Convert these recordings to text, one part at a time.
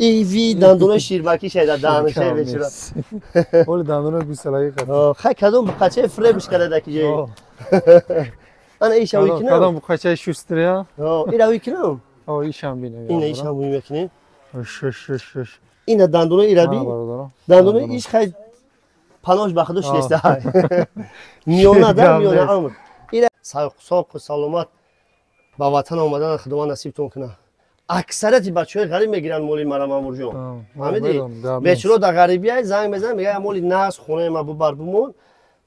ایوی دندون شیربکی شده دهنش بچرا ولی دندون گوساله خیلی کدوم بخچه فریبش کرده که جای انا ایش اوی کنم کدوم بخچه شوستریا این اوی کنم ایشم بینه این ایش هم بینه کنیم شش این دندون ایربی دندون ایش خیلی پناش بخدوش نیسته های میونه در میونه عمر این ساق و سلامت با وطن آمدن خدمت نصیبتون کنه اکثریت بچه‌های غریب میگیرن مولی مرا مامور جون فهمیدی بچه‌ها در غریبی زنگ بزنن میگه مولی ناس خونه ما ببر بمون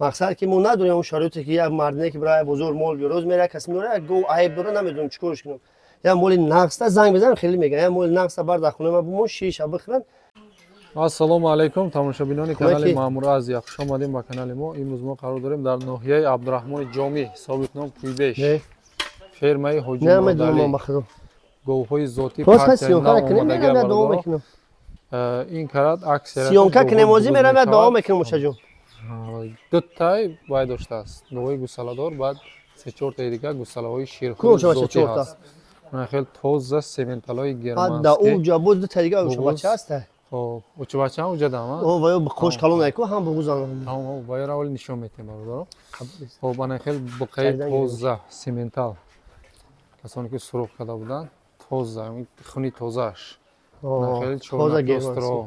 مقصد که ما نداریم اون شرایطی که یک مردی که برای بزرگ مول روز میره کسی میره گو عیب داره نمیدونم چیکارش کنم یا مولی نقص زنگ بزنن خیلی میگن یا مولی نقص بر در خونه ما بمون شیشه بخرن السلام علیکم تماشابینان کانال مامور عزیز خوش آمدید به کانال ما امروز ما قرار داریم در ناحیه عبدالرحمن جامی ثابت نام کویبش فرمای حاجی مادلی گوهای ذاتی این کرد اکثریت سیونکا که نمازی میرم یا دعا میکنم موشه جون دو تای باید داشته است گوهای گوساله دار بعد سه چهار تا دیگه گوساله های شیرخوار ذاتی هست خیلی تازه سیمنتالای گرمانسکی اونجا بود دو تا دیگه اونجا بچه هست او چه بچه هم اونجا دام او و خوش کلون نیکو هم بگوزن او باید اول نشون میتیم برادر خب من خیلی بقیه تازه سیمنتال کسانی که سرخ کرده بودن تازه خونی تازهش خیلی چورنا پیاسترا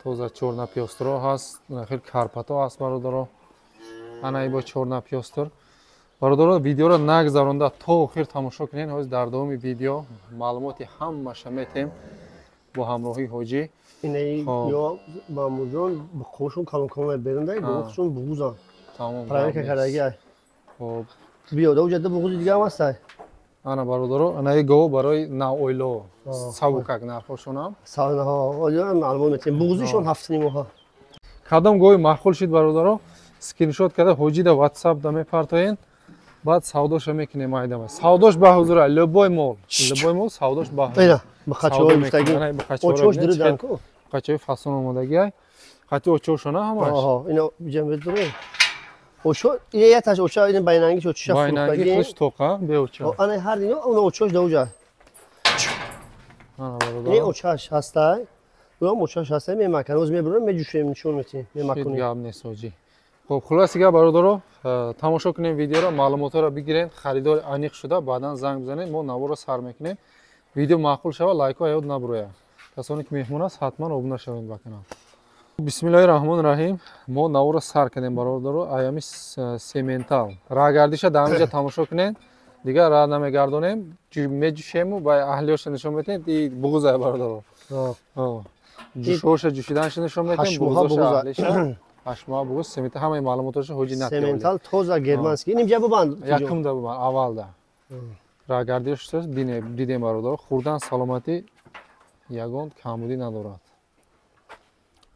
تازه چورنا پیاسترا هست خیلی کارپاتا هست برادر انا ای با چورنا پیاستر برادر ویدیو را نگذرانده تا آخر تماشا کنین حاضر در دوام ویدیو معلوماتی همش میتیم با همراهی حاجی اینه یا مامور جون با خوشون کلون کلون برنده با خودشون بغوزن تمام برای که کردگی خب بیاده و جده بغوز دیگه هم هست انا برادر انا گو برای نا اویلو ساوکاک نرخوشونم سالها یا معلومات میتیم بغوزشون هفت نیمه کدام گوی معقول شد برادر اسکرین شات کرده حاجی در واتساپ دم پرتاین بعد سوداش میکنه مایدم سوداش به حضور لبوی مول سوداش به اینا بخچه‌های مستگی اوچوش دردن کو بخچه‌های فصل آمادگی خاطی اوچوشونه همش اینا جنب داره اوچو یه تاش اوچا این باینانگی اوچوش باینانگی خوش توقع به اوچا انا هر دینا اون اوچوش دوجا این اوچاش هسته اون اوچاش هسته می مکان روز میبرن میجوشیم نشون میتیم می مکانی گاب نیست حاجی خب خلاص دیگه برادر تماشا کنین ویدیو رو معلومات رو بگیرین خریدار انیق شده بعداً زنگ بزنین ما نوار رو سر میکنیم ویدیو معقول شوه لایک و یاد نبروه کسانی که مهمون است حتما ابونه شوین با کانال بسم الله الرحمن الرحیم ما نوار رو سر کردیم برادر ایامی سیمنتال راه گردش دامجا تماشا کنین دیگه راه نمیگردونیم میجوشیم و با اهلیش نشون میدیم دی بغوزه برادر جوشیدنش نشون میدیم بغوزش اهلیش 8 ماه بگو سیمنت همه معلوماتش حاجی نتیه سیمنتال توزا گرمانسکی اینجا ببند یکم ده ببند اول ده راه گردش است دیدیم برادر خوردن سلامتی یگان کمبودی ندارد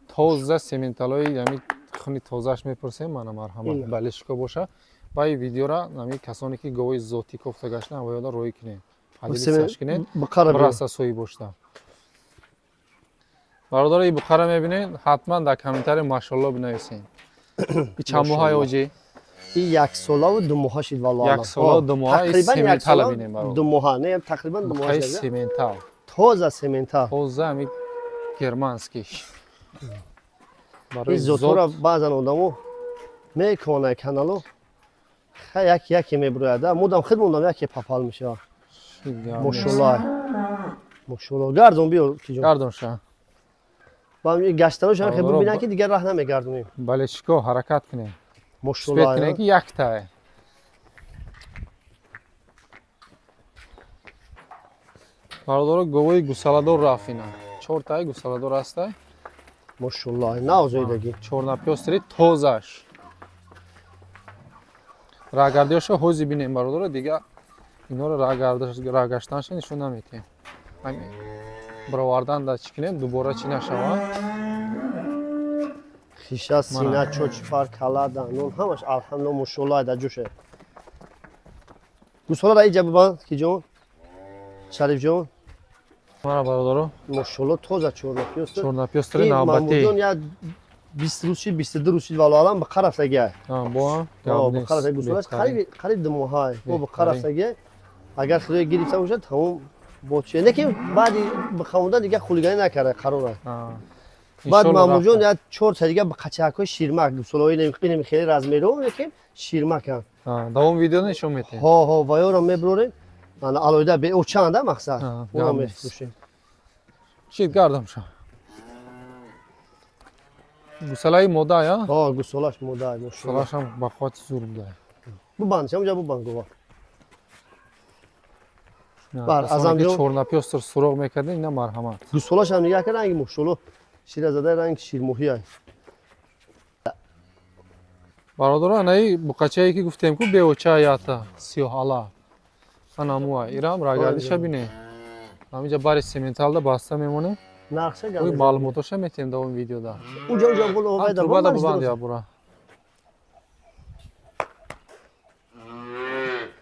توزه سیمنتالای یعنی خونی توزهش میپرسیم من مرحمت بالشکو باشه با این ویدیو را نمی کسانی که گوی ذاتی گفته گشتن و یادا روی کنین حدیثش کنین براسا سوی باشد برادر این بخاره میبینین حتما در کامنتاری ماشاءالله بنویسین این چند ماه حاجی این یک ساله و دو ماه شد والله یک ساله و دو ماه سیمنتال ببینیم برادر دو ماه نه تقریبا دو ماه سیمنتال توزه سیمنتال توزه می گرمانسکیش برای زوتورا بعضن آدمو میکنه کانالو یکی میبرویده مودم خود موندم یکی پاپال میشه ماشاءالله ماشاءالله گردون بیو گردون شا با هم گشتنوش هم خیلی ببینن که دیگه راه نمیگردونیم بله چیکو حرکت کنیم ماشاءالله سپید کنیم که یک تای برادر گوی گوساله دار رافینا 4 تای گوساله دار است ماشاءالله نازویدگی چورنا پیاستری توزش راه گردش حوزی بینیم برادر دیگه اینا رو راه گشتنش نشون نمیدیم همین برآوردن دا چکنیم دوباره چی نشود خیشه سینه چوچ فر کلا دانون همش الحمدلله ماشاءالله در جوشه گوساله را اینجا ببند کی جون شریف جون مرا برادر ماشاءالله توزه چورنا پیاستری نوبتی 20 روزی 22 روزی والا الان به قرفتگی با قرفتگی گوساله قریب 2 ماه با قرفتگی اگر خدای گرفته باشه تمام بوچه نه که بعد بخوندن دیگه خولگانی نکرده قراره بعد انشالله مامور جون رفته. یا 4 تا دیگه به قچاکای شیرمک گوسولای نمیخوینم خیلی رزمیره اون که شیرمک هم دوام ویدیو نشون میده ها ها وایو رو میبروریم انا الویدا به او چنده مقصد اون میفروشیم چیت گردم شو گوسلای مودا یا ها گوسولاش مودای ماشاءالله گوسلاش هم با خاط زور بوده bu band اونجا bu band گواه بر از آنجا چورنپی استر سراغ میکردن اینا مرحمت گوسولاش هم نگاه کن رنگ ماشاءالله شیرزاده رنگ شیرموهی های برادران ای بقچه‌ای که گفتیم کو به اوچا یاتا سیاهالا انامو ایرام راگردیش بینه همینجا بار سیمنتال دا باسته میمونه نقشه وی گم معلوماتش میتیم دا اون ویدیو دا اونجا گل اومد تو بعد ببند یا برا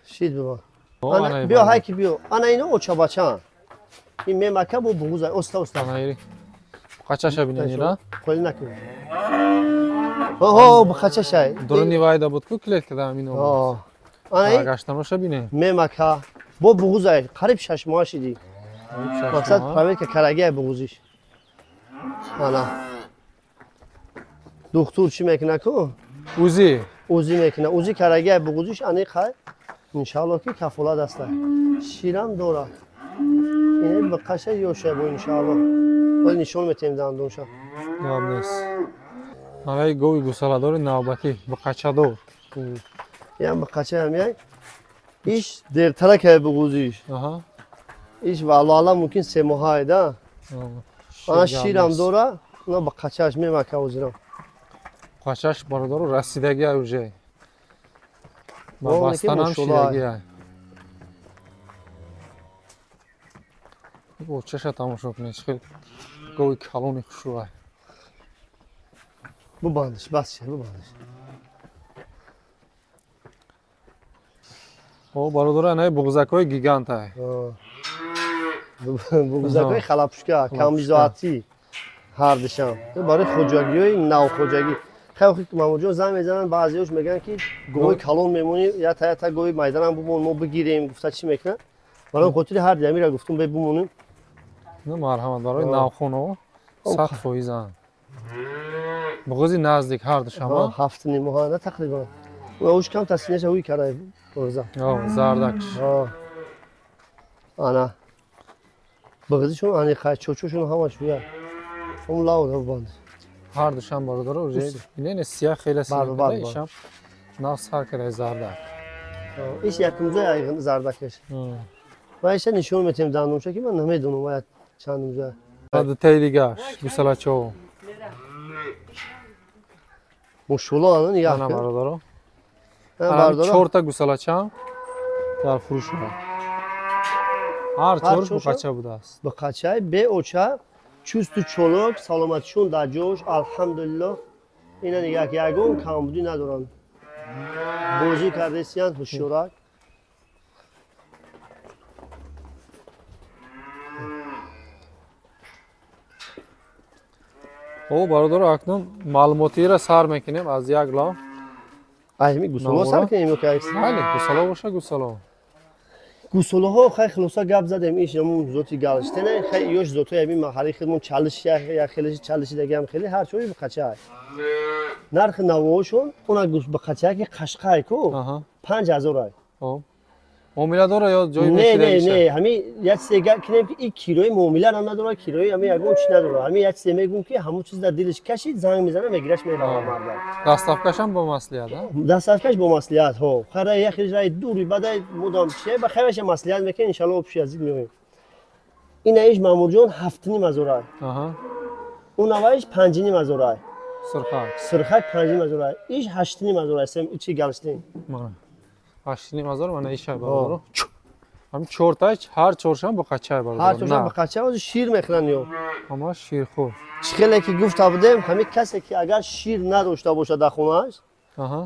شید بابا انا بیا های کی بیا انا اینو اوچا بچان این میمکه بو بغوز استا انا ایری بقچه‌ش بینه ایرا کلی نکن ها بخچه شای درونی وایدا بود کو کلیک کردم اینو ها انا گاشتمش بینه میمکه بو بغوز قریب 6 ماه شدی مقصد پرایوت که کرگه بغوزیش انا دکتر چی میکنه کو اوزی میکنه اوزی کرگه بغوزیش انی خای انشالله که کفالت است شیرم داره اینه به قشه یوشه بو انشالله ولی نشون میتیم دندونشا یابنس آره گوی گوسالادور نوبتی بقچه دور یعنی به قشه هم یک ایش دیرتره که بغوزیش ایش والله ممکن 3 ماه ده انا شیرم داره اونا به قچهش میمکه اوزیرم قچهش برادر رسیدگی اوجه با باستان هم شیرگی های او چشت تماشا کنیش خیلی گوی کلونی خوشو های bu bandış bas şey bu bandış او برادر نه بغزکای گیگانت های بغزکای خلاپشکا کامیزاتی هر دشم برای خوجاگی های نو خوجاگی خیلی مامور جون زنگ میزنن بعضیاش میگن که گوی کلون میمونی یا تا گوی میدان هم بمون ما بگیریم گفت چی میکنه برای خاطر هر دمی را گفتم بمونیم نه مرحمت برای ناخونو 100% بغزی نزدیک هر دشم 7 ماه تقریبا و اوش کم تصنیش اوی کرده بغزا زردکش انا بغزشون انی خواهد چوچوشون همش بیاد اون لاو رو باند هر دشم برادر اوجه اینه سیاه خیلی سیاه ایشم ناو سر کرده زردک ایش یکمزه زردکش و ایشه نشون میتیم دندونشه که من نمیدونم باید چند موزه دیتیلیگاش گوسلاچو مشولا آنو نگاه کن برادرو برادرو 4 تا گوسلاچم در فروش بود هر چور بقچه بوده است بقچه به اوچه چوست و چولک سلامتشون در جوش الحمدلله اینا نگاه که یکون کمبودی ندارن بوزی کرده سیان هوشیارک او برادر اکنون معلوماتی را سر میکنیم از یک لا ایمی گوسلا سر کنیم که ایست بله گوسلا باشه گوسلا گوسلا ها خیلی خلاصا گپ زدیم ایش همون زوتی گالشته نه خیلی یوش زوتو یمی محلی خودمون چالش یا خیلی چالش دیگه هم خیلی هر چوری بقچه نرخ نواشون اونا گوس بقچه که قشقای کو 5000 ای معامله داره یا جای نه همین یک سیگا کنیم که این کیلوی معامله هم نداره کیلوی همین یگون چی نداره همین یک سه میگم که همون چیز در دلش کشید زنگ میزنه میگیرش میره مردم دستافکش هم با مصلحت دستافکش با مصلحت ها خره یک رای دوری بعد مدام چه بخیرش مصلحت میکنه ان شاء الله پیش از میویم این ایش مامور جون 7,500 اون نوایش 5,500 سرخک 5,500 ایش 8,500 سم چی گالشتین 8,500 من ایش برادر همین چورتاش هر چورشم با قچه برادر هر چورشم با قچه و شیر میخرن یو اما شیر خوب چخیلی که گفته بودم همین کسی که اگر شیر نداشته باشه در خونه‌اش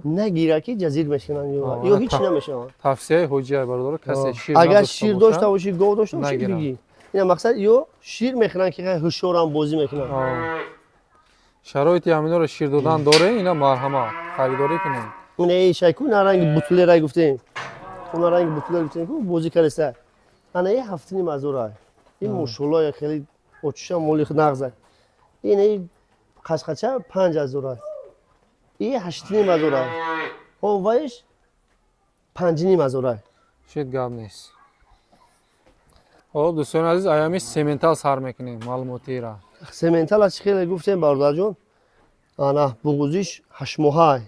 نگیره که جزیر میشکنن یا هیچ نمیشه توصیه حجیه برادر کسی شیر اگر شیر داشته باشی گاو داشته باشی بگی این مقصد یا شیر میخرن که هوشیار هم بازی میکنن شرایطی همینا رو شیر دادن داره اینا مرحمت خریداری کنن اون ای شیکو نارنگ بوتله را گفتیم اون نارنگ بوتله گفتیم کو بازی کرسته انا این هفته نیم از اورای این مشغولای خیلی اوچشم مولی نغزه این قشقچه 5 از اورای این 8 نیم از اورای وایش 5 نیم از اورای شید گاب نیست خب دوستان عزیز ایامی سیمنتال سر میکنیم معلوماتی را سیمنتال از خیلی گفتیم برادر جون انا بوغوزیش 8 ماه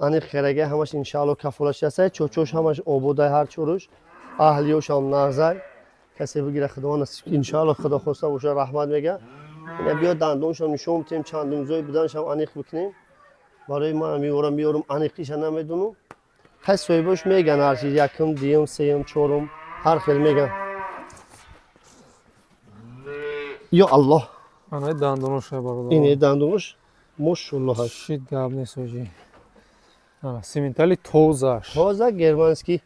انا خیرگه همش انشالله کفولش هست چوچوش همش آبوده هر چوروش اهلیوش هم نغزه کسی بگیره خدا نصیب انشالله خدا خواسته باشه رحمت میگه اینا بیا دندونش هم نشون میدیم چند دونزوی بدنش هم انیق بکنیم برای ما میورم انیقیش نمیدونم کس صاحبش میگن هر چیز یکم دیم سیم چهارم هر خیلی میگن یا الله انا دندونش برادر اینه دندونش ماشاءالله شید گاب نیست اوجی انا سیمنتالی توزاش توزا گرمانسکی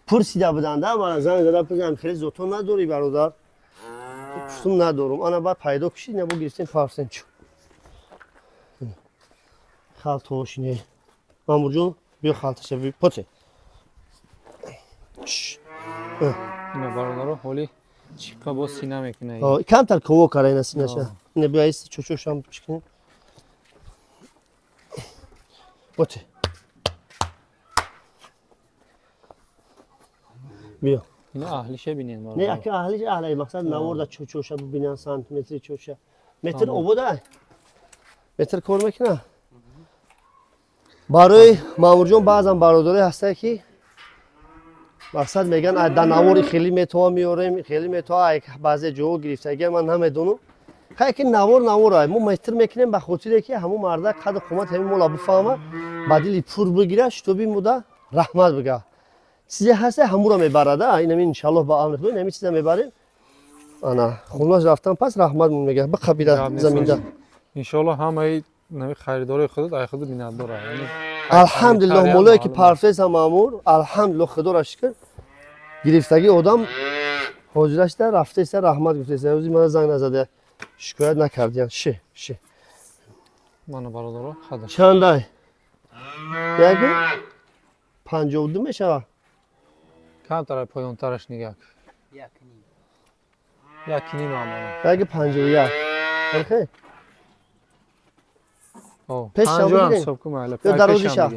پرسیده بودن ده من زنگ زدم بزنم خیلی زوتون نداری برادر پفتون ندارم انا بعد پیدا کشید نبو گرفتیم پارسن چو خالتوش نه مامور جون بیا خالتش بیا پته اینا برادر حالی چیکا با سینه میکنه کمتر کوو کاره این سینه‌شه اینه بیا ایست چوچوش هم چکنیم پته بیا اینا اهلیشه بینین نه اگه اهلیش اهلی مقصد نورد چوچوشه ببینن سانتی متری چوچه متر آبوده متر کار میکنه برای مامور جون بعضا برادری هسته که مقصد میگن در نواری خیلی متوا میاریم خیلی متوا بعضی جوها گرفتگی من نمیدونم خیلی که نوار ما متر میکنیم به خاطر که همون مرده قد قامت همین مولا بفهمه بدیلی پور بگیره شتوبی مودا رحمت بگه چیزی هست همون رو میبرده این ان شاء الله با امر خدا نمی چیزا میبریم انا خلاص رفتم پس رحمت میگه به قبیله زمینده ان شاء الله همه نمی خریدار خودت ای خود بیننده یعنی الحمدلله مولایی که پرفیس مامور الحمدلله خدا را شکر گرفتگی آدم حاضرش ده رفته است رحمت گفته است روزی من زنگ نزده شکایت نکردین شه من برادر خدا چند ای یکی 52 میشه کم تر پایان ترش نگاه یک نیم هم یکی 51 خیلی پیش هم بگیریم یا در روزی شب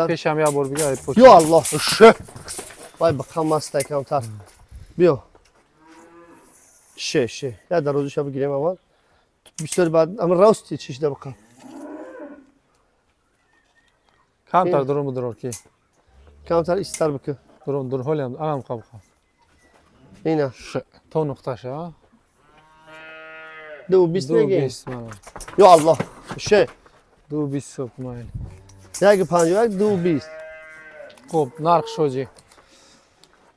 پیش هم یا بار بگیر یا الله شه وای بخم مست کمتر بیا شه یا در روزی شب بگیریم اول بیشتر بعد اما راستی چیش ده بخم کمتر درون که کمتر ایستر بکن درون حالی هم الان بخم اینه تا نقطه شه 2:20 میگی 2:20 من یا الله شه 2:20 صبح مایل یک 51 2:20 خب نرخ شوجی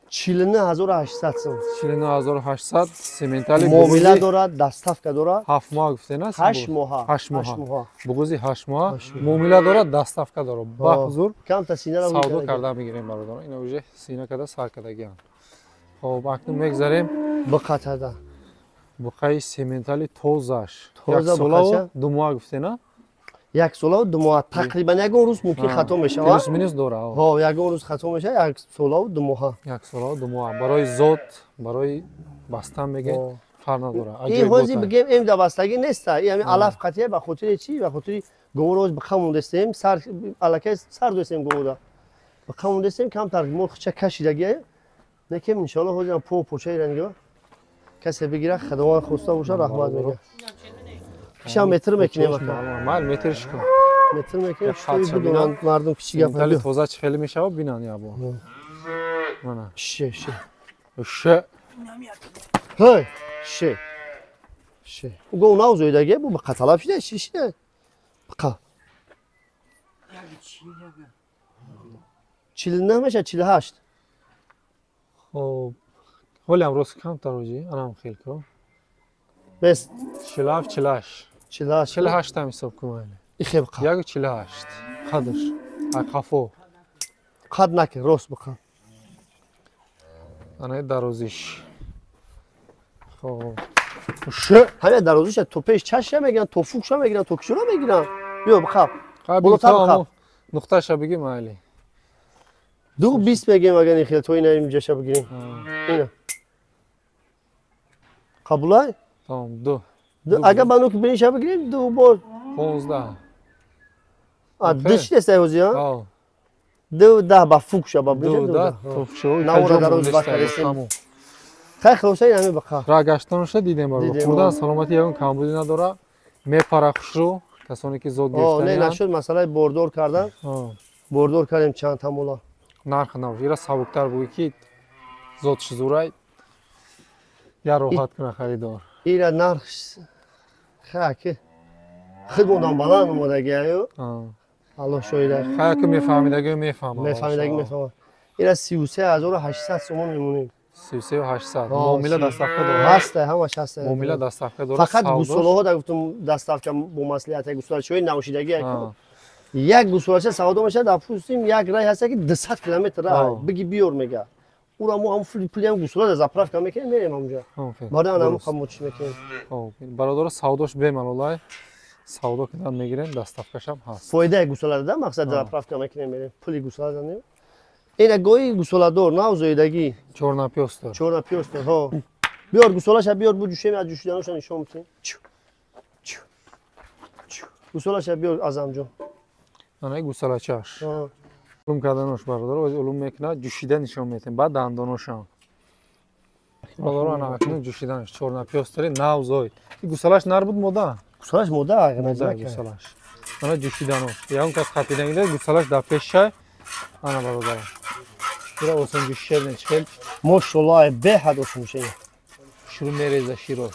49800 سوم 49800 سیمنتالی موبیله دارد دستافکا دارد 7 ماه گفته نه 8 ماه 8 ماه بگوزی 8 ماه موبیله دارد دستافکا دارد با حضور کم تا سینه رو سودا کرده میگیریم برادر اینا وجه سینه کده سر کدگیان خب اکنون میگذاریم به قطعه بقای سیمنتالی توزاش یک ساله دو ماه گفته نه یک ساله و 2 ماه تقریبا یک روز ممکن خطا میشه پلوس مینوس دوره ها یک روز خطا میشه یک ساله و 2 ماه یک ساله و 2 ماه برای زود برای بستن میگه فرق نداره این حوزی بگیم این دا بستگی نیست این همین علف قطعه به خاطر چی به خاطر گوه روز بخمون دستیم سر الکه سر دوستیم گوه دا بخمون دستیم کمتر مرخ چه کشیدگی نکیم ان شاء الله حوزی پو پوچه رنگو کسی بگیره خدمات خواسته باشه رحمت میگه پیش متر میکنیم مال مترش کن متر میکنیم شوی بدونن مردم کشی گپ خیلی توزا چه خیلی میشه و بینن یا با من شه های شه گو ناوزوی دیگه بو قتلاف شده شیشه بقا 49 48 خب ولی امروز کم تروجی انم خیلی کو بس 48 هم حساب کنم خیلی بقا یک 48 قدش اقفو قد نکن راست بقا انا دروزیش خب همه دروزیش تو پیش چشم میگیرن تو فوکش میگیرن تو کشورا میگیرن بیا بخواب بالاتر بخواب نقطه شو بگی مالی دو 20 میگیم اگر نخیل تو اینا اینجا شب بگیریم اینا قبولای تمام دو اگر بانو که برین شب بگیریم دو بار 15 دشت است ایوزی ها آه دو ده با فوق شب بگیریم دو ده توف شو نورا در روز بکرستیم خیلی خلاصه اینمی بخواه را گشتنش دیدیم برو خودن سلامتی یکون کمبودی نداره میپره خوش رو کسانی که زود گرفتنی نه نشد مسئله بردور کردن بردور کردیم چند تا مولا نرخ نباشه ایرا سبکتر بگی که زودش زورای یا راحت کنه خریدار ایرا نرخش خیلی خودمون بلند اومده گیایو الله شویده خیلی که میفهمیدگی میفهمم ایرا 33800 سومون میمونیم 33800 معامله دستافکه داره هسته همش هسته معامله دستافکه داره فقط گوسوله ها گفتم دستافکه با مسئولیت گوسوله شوی نوشیدگی یک گوسوله سواد میشه در پوستیم یک رای هست که 200 کیلومتر راه بگی بیور میگه او را ما هم فلی هم گوسوله زاپراف کم میکنیم میریم اونجا بعد اونم خاموش میکنیم برادر سوداش بمالولای سودا کردن میگیریم دستافکش هم هست فایده گوسوله دادن مقصد زاپراف کم میکنیم میریم پولی گوسوله دادن این گوی گوسوله دور نه زایدگی چورنا پیوستر ها بیار گوسوله‌ش بیار بو جوشه از جوشیدنش نشون میدیم گوسوله‌ش بیار اعظم جون انا گوساله چاش علوم کردنش برادر و علوم میکنه جوشیدن نشون میدیم بعد دندونش هم برادر انا اکنون جوشیدنش چورنا پیوستر نه زاید این گوساله‌اش نر بود گوساله‌اش مودا اگه گوساله‌اش انا جوشیدنش یا اون کس خطیدن میده گوساله‌اش در پیش شای انا برادر شیرا اوسن جوشیدن چخل ماشاءالله به حد اوسن میشه شروع میریزه شیراش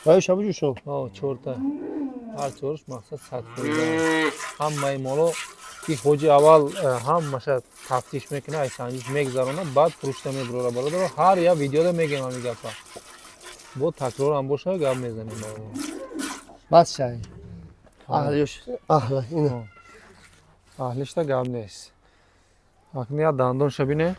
آیا شب جوشون چورتا هر چورش مقصد صد کنه همه مالو که خوجی اول هم مشه تفتیش میکنه ای سنجش میگذارونه بعد فروشته میبره برادر هر یا ویدیو ده میگم من میگم با تکرار هم باشه گپ میزنیم بس شای اهلیش اهلا اینا اهلش تا گپ نیست اکنیا دندون شبینه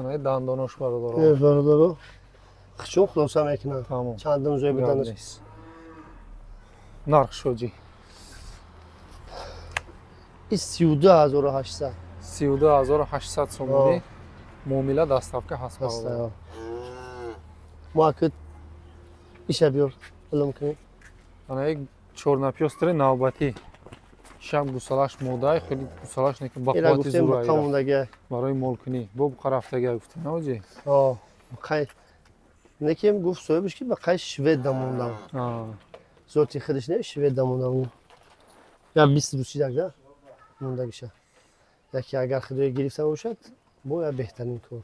نه دندونش برادر خشون خلاصه میکنن تمام چندم زوی بدنش نرخ شوجی این 32800 32800 سومونی معامله دستافکه هست برادر ما که ایشه بیار علم کنیم انا یک چورنا پیوستر نوبتی شام گوساله‌اش مودای خیلی گوساله‌اش نه که بقواتی زورایی برای مولکنی بو خرفتگی گفتم نوجی خیلی نکیم گفت صاحبش که بقای شوید دموندم زورتی خودش نه شوید دموندم یا 20 روزی دیگه موندگیشه یکی اگر خدای گرفته باشد بو یا بهترین کار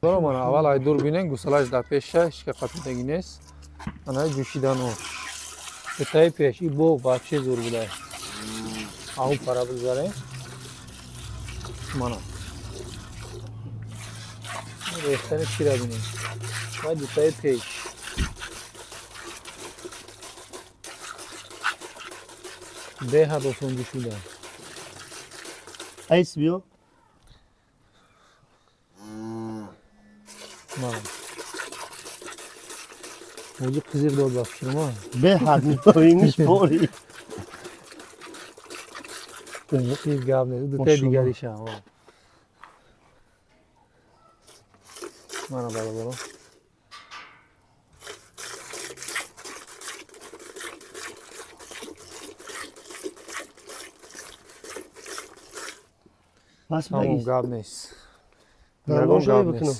برام اول ای دور بینن گوساله‌اش در پیشش که خطیدگی نیست انا جوشیدنش تای پیش ای بو واپسی زور بوده آو پرا بگذاریم مانا ریختن چی را بینیم باید دوتای پیش ده ها دوستون جوشیدن ایس بیو مانا موجی قزیر داد بخشیر ما به حد می‌بینیش بوری این گاب نیست دو تا دیگریش هم مانا برادر بس همون بگیست گاب نیست دندون شوی بکنم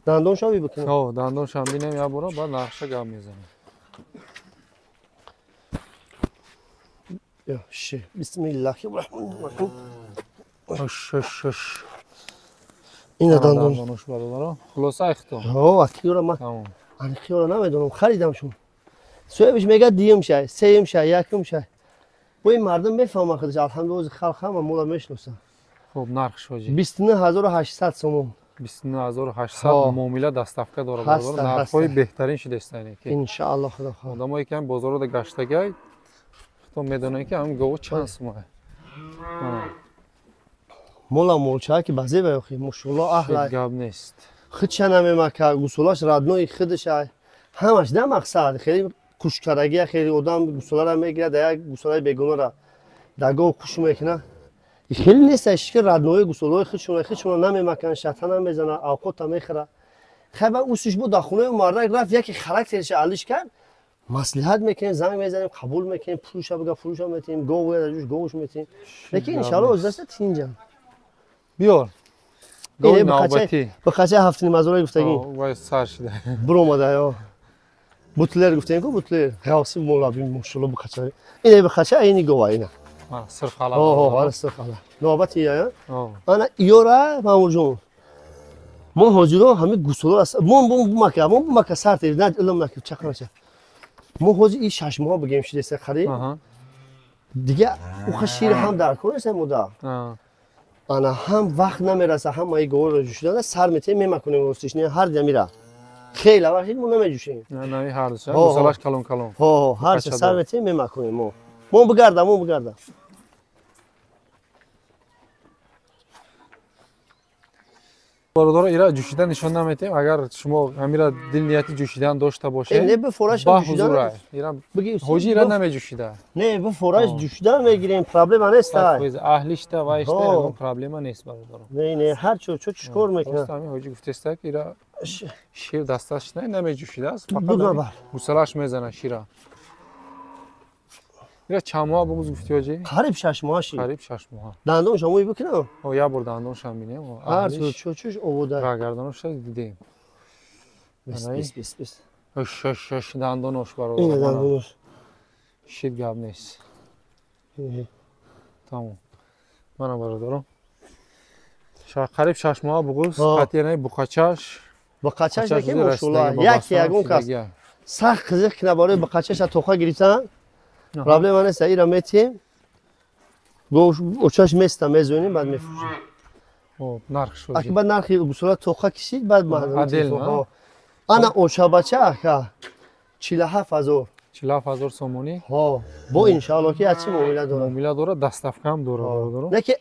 دندون شوی بکنم دندون شم بینم یا برو بعد نقشه گاب میزنم یا شه بسم الله الرحمن الرحیم شش این دندونش برادر خلاص اختم اکیورا من خیورا نمیدونم خریدمشون صاحبش میگه دیم شه سیم شه یکم شه و این مردم میفهمن خودش الحمدلله خلق هم مولا میشناسن خب نرخ شوجی 29800 سوم 29800 معامله دستافکه داره برادر نرخ‌های بهترین شده است که ان شاء الله خدا خیر آدمایی که هم بازار رو گشتگی تو میدونی که هم گو چند سومه مولا مولچه که بازی بیاخی ماشاءالله اهل گاب نیست خودش نمیمکه گوسولاش ردنوی خودش همش نه مقصد خیلی کوشکارگی خیلی آدم گوسولا را میگیره در یک گوسولای بیگونه را دگاه خوش میکنه خیلی نیستش که ردنوی گوسولای خودشون نمیمکن شطن هم میزنه اوقات هم میخوره خیلی اوسش بود در خونه مردک رفت یکی خرکترش علیش کرد مصلحت میکنیم زنگ میزنیم قبول میکنیم فروش بگه فروش هم میتیم گو بگه جوش گوش میتیم لیکن انشالله از دست تینجم بیار گوی نوبتی بخاطر هفتنی مزارای گفتگی وای سر شده برو اومده یا بوتلر گفتیم کو بوتلر غاصب مولا بیم ماشاءالله بخاطر اینه بخاطر اینی گوه اینه سر خاله آره سر خاله نوبتی یا انا ایورا مامور جون ما حاضرو همه گوسولا است ما مکه سر تیر نه علم نکرد چقدر چه ما حاضر این 6 ماه بگیم شده سر خرید دیگه او خشیر هم در کنه سه مدا انا هم وقت نمیرسه هم مای گور رو جوشیدن سر میته میمکنیم وستش نه هر جا میره خیلی وقت ما نمیجوشیم نه هر سر گوسالاش کلون کلون هر سر میته میمکنیم ما بگردم برادر ایرا جوشیدن نشون نمیتیم اگر شما همیرا دل نیتی جوشیدن داشته باشه نه به فورش جوشیدن ایرا حاجی ایرا نمیجوشیده نه به فورش جوشیدن میگیریم پرابلم نیست اهلیش تا وایسته اون پرابلم نیست برادر نه هر چو چیکار میکنه همین حاجی گفته است که ایرا شیر دستش نمیجوشیده است فقط گوسالاش میزنه شیرا ایرا چند ماه بگوز گفتی حاجی قریب 6 ماهشی قریب 6 ماه دندون شما بکنم او یا بر دندونش هم ببینیم هر چوچوش اووده گردنش دیدیم بس اش دندونش برادر این دندونش شید گاب نیست تمام من برادرم قریب 6 ماه بگوز قطعی نه بقاچش که ماشاءالله یکون کس سخت قزق کنه برای بقاچش توخا گرفتن پرابلم نیست ایرا میتیم گوش اوچاش میزونیم بعد میفروشیم نرخ شد اگه بعد نرخی گوسولا توخا کشید بعد عدل انا اوچا بچه که 47000 سومونی با ان شاء الله که اچی معامله داره دستافکم داره نه که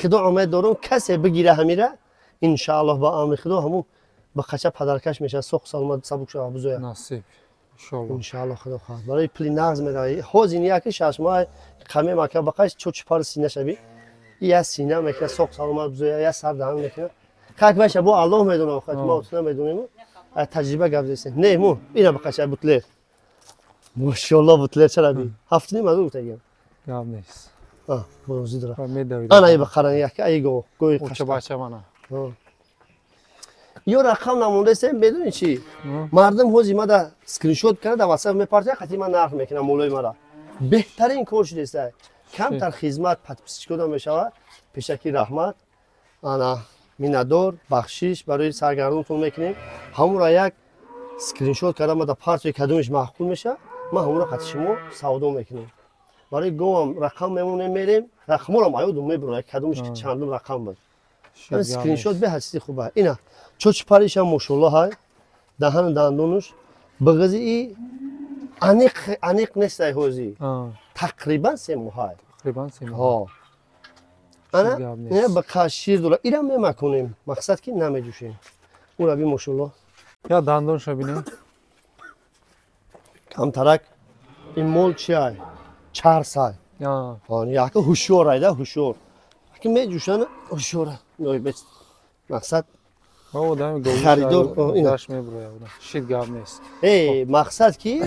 خدا امید دارم کسی بگیره همیره ان شاء الله با امر خدا همون به خچه پدرکش میشه سوق سلامت سبک شو بزویا نصیب ان شاء الله خدا خواهد برای پلی نغز میرایی حوزین یکی 6 ماه خمه مکه بقاش چوچ پار سینه شبی یا سینه میکنه سوق سلامت بزویا یا سر دهن میکنه خاک باشه با الله میدونه خاک ما اتنا میدونیم تجربه گفتیم نه مو اینا بقاش بوتلر ماشاءالله بوتلر چرا بی هفتنی مدو تگیم گام نیست بروزی داره انا ای بخرن یک ای گوی قشه بچه منه یه رقم نمونده سیم بدونی چی مردم حوزی ما دا اسکرین شات کرده در واتساپ میپرسه خاطی من نرخ میکنم مولای مرا بهترین کار شده است کمتر خدمت پاتپیچ کدام میشود پیشکی رحمت انا میندور بخشش برای سرگردونتون میکنیم همون را یک اسکرین شات کرده ما دا پارت کدومش محکوم میشه ما همون را خاطر شما سودا میکنیم برای گوام رقم میمونه میریم رقم رو مایو میبرن کدومش که چندم رقم بود اسکرین شات به هستی خوبه اینا چوچ پاریش هم ماشاءالله های دهن دندونش بغضی ای انیق نیست هوزی تقریبا 3 ماه تقریبا 3 ماه انا نه به کاشیر دولا اینا میکنیم مقصد که نمیجوشیم اون رو بی ماشاءالله یا دندونش ببینیم کم ترک این مول چیه 4 سال یا که هوشیار ایده هوشیار که میجوشن هوشیار بس مقصد او دائم خریدار داش میبره شید گاب نیست مقصد کی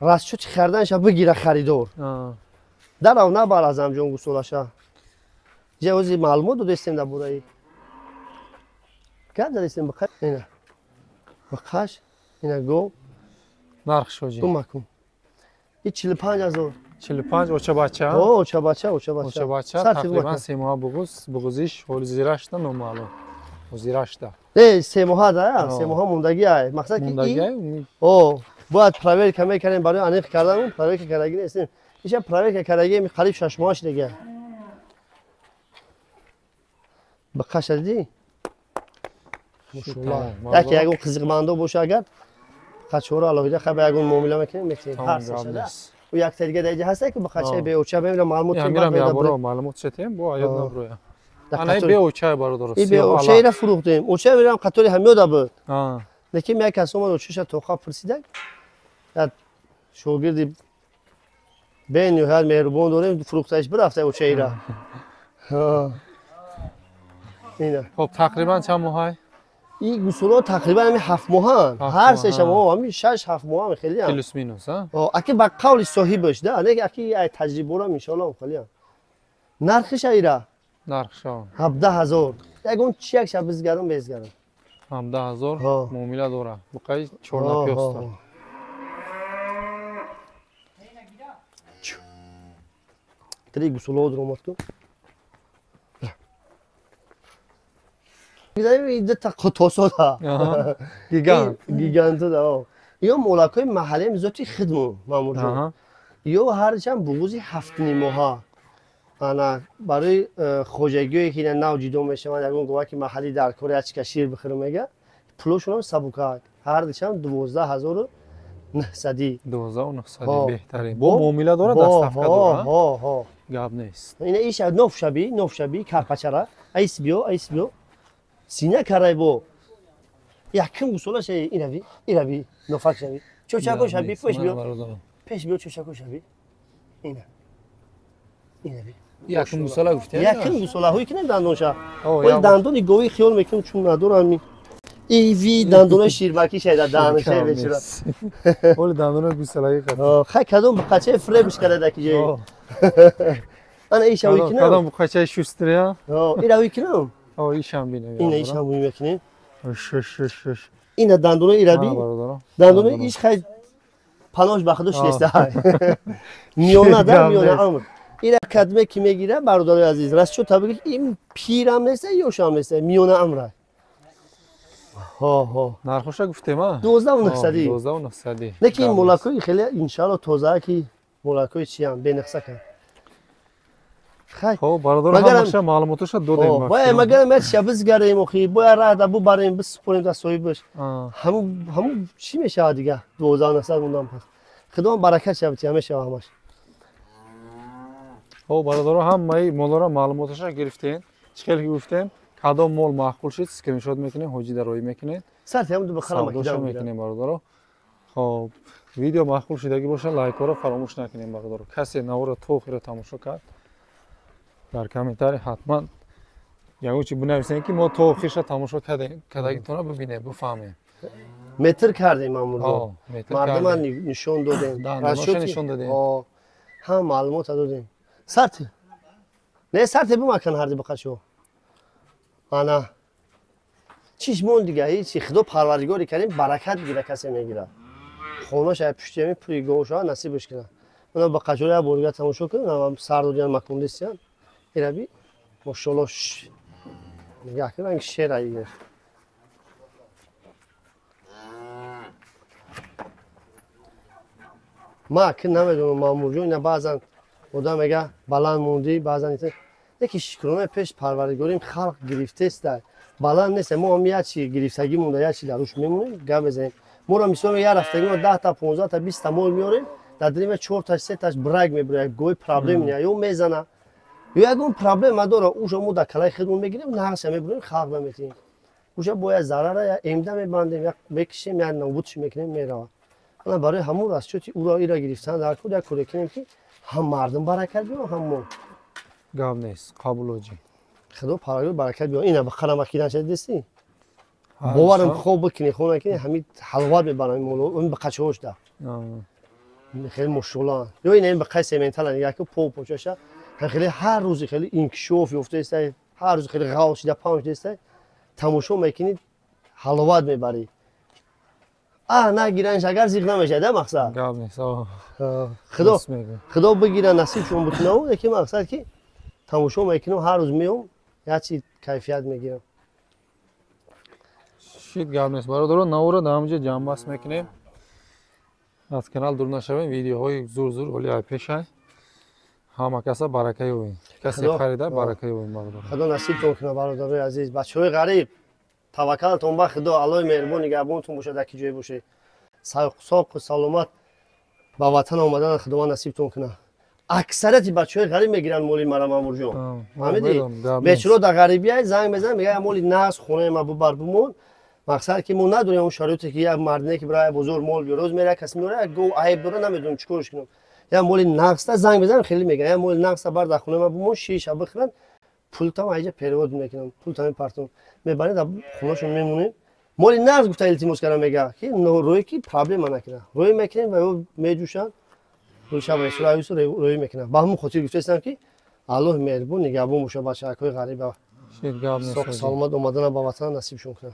راست شد خریدنش بگیره خریدار در او نبر از هم جون گوسولاشا جوزی معلومات دو دستیم در برای که دستیم بخیر اینا بخش اینا گو نرخ شوجی تو مکن این 45000 45 اوچا بچه اوچا بچه تقریبا 3 ماه بگوزیش حول زیراش تا نمالو زیراش تا نه 3 ماه ده 3 ماه موندگی است مقصد که باید پرایوت کمی کنیم برای انیق کردن اون پرایوت کردگی نیستیم ایش پرایوت کردگی قریب 6 ماهش دیگه بقاش دی ماشاءالله یکی قزق مانده باشه اگر قچورا علاوه خبر یگون معامله میکنیم هر سه و یک دیگه دیگه هست که بخاطر به اوچا ببینم معلومات میرم یا برو معلومات چتیم با یاد نبرویا Ana be ocha barodor. این به اوچه را فروختیم. اوچه میرم قطاری همیادا بود. لیکن یک کس اومد اوچهش توقع پرسیدن. شاگردی به نهایت مهربان داریم فروختش برفته اوچه را. اینه. خب تقریبا چند ماه؟ این گوسولا تقریبا همین 7 ماه هر سه شما همین 6 7 ماه خیلی هم پلوس مینوس ها اگه با قول صاحبش ده نه اگه تجربه را ان شاء الله خیلی هم نرخش ایرا نرخش 17000 یگون چی یک شب بزگرم بزگرم 17000 معامله داره بقای 4 پیاست تری گوسولا رو ماتو ایده تا قطاسا دا گیگانت دا یا مولاکای محلی مزاتی خدمو مامور جان یا هر چند بغوزی 7 ماه انا برای خوجگی که نو جیدو میشه من اگه گواه که محلی در کره چی کشیر بخرم میگه پولشون هم سبوکات هر چند 12900 12900 بهترین با معامله داره دست افکا داره گاب نیست اینا ایش نوف شبی کارپچرا ایس بیو سینه کرای بو یکم گوسولا شی اینا بی نوفک شبی چوچاکو شبی پیش بیو چوچاکو شبی اینا بی یکم گوسولا گفتی یکم گوسولا هوی کنه دندونشا ولی دندون گوی خیال میکنم چون ندارم ای وی دندون شیربکی شده دندونش بچرا ولی دندون گوسولایی قد خای کدوم بقچه فربش کرده کی انا ایش هوی کنم کدوم بقچه شوستریا اینا هوی کنم ایشم بینه اینا ایشم هوی میکنه شش اینا دندون ایربی دندون ایش خای پناش بخدوش نیست میونه در میونه عمر این کدمه کی میگیره برادر عزیز راست شو طبیعی این پیرم نیست یا شام نیست میونه عمره نرخش گفتم ها 12900 لیکن مولاکای خیلی ان شاء الله تازه کی مولاکای چی هم بنقصه کن خب برادر همش معلوماتش دادیم مگر ما شبز گریم اخی با راه دبو بریم بسپریم تا صاحبش همون چی میشه دیگه 12900 موندم پس خدا برکت شبتی همیشه همش خب برادر هم مای مولا معلوماتش گرفتین چیکار گفتیم کدام مول معقول شد اسکرین شات میکنین حاجی در روی میکنین سر هم دو بخرم میکنین برادر خب ویدیو معقول شدگی باشه لایک رو فراموش نکنین برادر کسی نور تو خیر تماشا کرد در کامنتاری حتما یعنی چی بنویسین که ما تو خیش تماشا کردگیتون رو ببینه بفهمه متر کردیم مامور مردم نشون دادیم نشون دادیم هم معلومات دادیم سرت نه سرت بمکن هر دی بخشو انا چیش مون دیگه هیچ خدا پروردگاری کردیم برکت گیره کسی میگیره خونه شاید پشتی می پوی گوشا نصیبش کنه اونا با قجوره بورگا تماشا کنم سر دادن مکون دیستن ایربی ماشاءالله نگاه کن شیر ایه ما که نمیدونم مامور جون بعضن خدا میگه بلند موندی بعضن یکی شکرانه پیش پروردگاریم خلق گرفته است بلند نیست ما هم یه چی گرفتگی مونده یه چی دروش میمونیم گپ بزنیم ما را میسوم یه رفتگی ما 10 تا 15 تا 20 تا مول میاریم در دریم 4 تا 3 تاش برگ میبره گوی پرابلم نه یا میزنه یا اگه اون پرابلم داره اوش مو در کلای خودمون میگیریم نقش میبریم خلق نمیتیم اوش باید ضرر یا عمده میبندیم یا میکشیم یا نابودش میکنیم میره انا برای همون راست چوتی او را ایرا گرفتن در کود یک کاری کنیم که هم مردم برکت بیان هم ما گام نیست قبول وجی خدا پرایو برکت بیان اینا بخرم اکیدن شد دستی باورم خوب بکنی خونه کنی همین حلوات میبرن مولو اون بقچه‌اش ده خیلی مشغولان یا این بقای سیمنتال نگاه که پوچشه خیلی هر روز خیلی انکشاف یافته است هر روز خیلی غوش ده پاش است تماشا میکنید حلوات میبری نه گیرنش اگر زیغ نمیشه ده مقصد گاب نیست خدا بگیره نصیب شما بتونه اون یکی مقصد که تماشا میکنم هر روز میام یا چی کیفیت میگیرم شید گاب نیست برادر نورا دامجه جنباس میکنیم از کانال دور نشویم ویدیوهای زور ولی پیشای همه کسا برکه اوین کسی خریده برکه اوین برادر خدا نصیب کنه برادر عزیز بچهای غریب توکلتون به خدا الله مهربون نگهبانتون باشه در کی جای باشه ساق و سلامت با وطن آمدن خدا نصیبتون کنه اکثریت بچه‌های غریب میگیرن مولی مرا مامور جون فهمیدی بچه‌ها در غریبی زنگ بزنن میگه مولی ناس خونه ما ببر بمون مقصد که ما نداریم اون شرایطی که یک مردی که برای بزرگ مول روز میره کسی میره گو عیب داره نمیدونم چیکارش کنم یا مولی نقص زنگ بزنن خیلی میگن یا مولی نقص بر در خونه ما بمون شیشه بخرن پول تا اینجا پیرود میکنم پول تا پارتون میبرن در خونهشون میمونیم مولی نقص گفت التماس کردم میگه که روی کی پرابلم نکنه روی میکنیم و میجوشن روی شب روی میکنه با همون خاطر گفتم که الله مهربون نگهبان باشه بچه‌های غریب سلامت اومدن به وطن نصیبشون کنه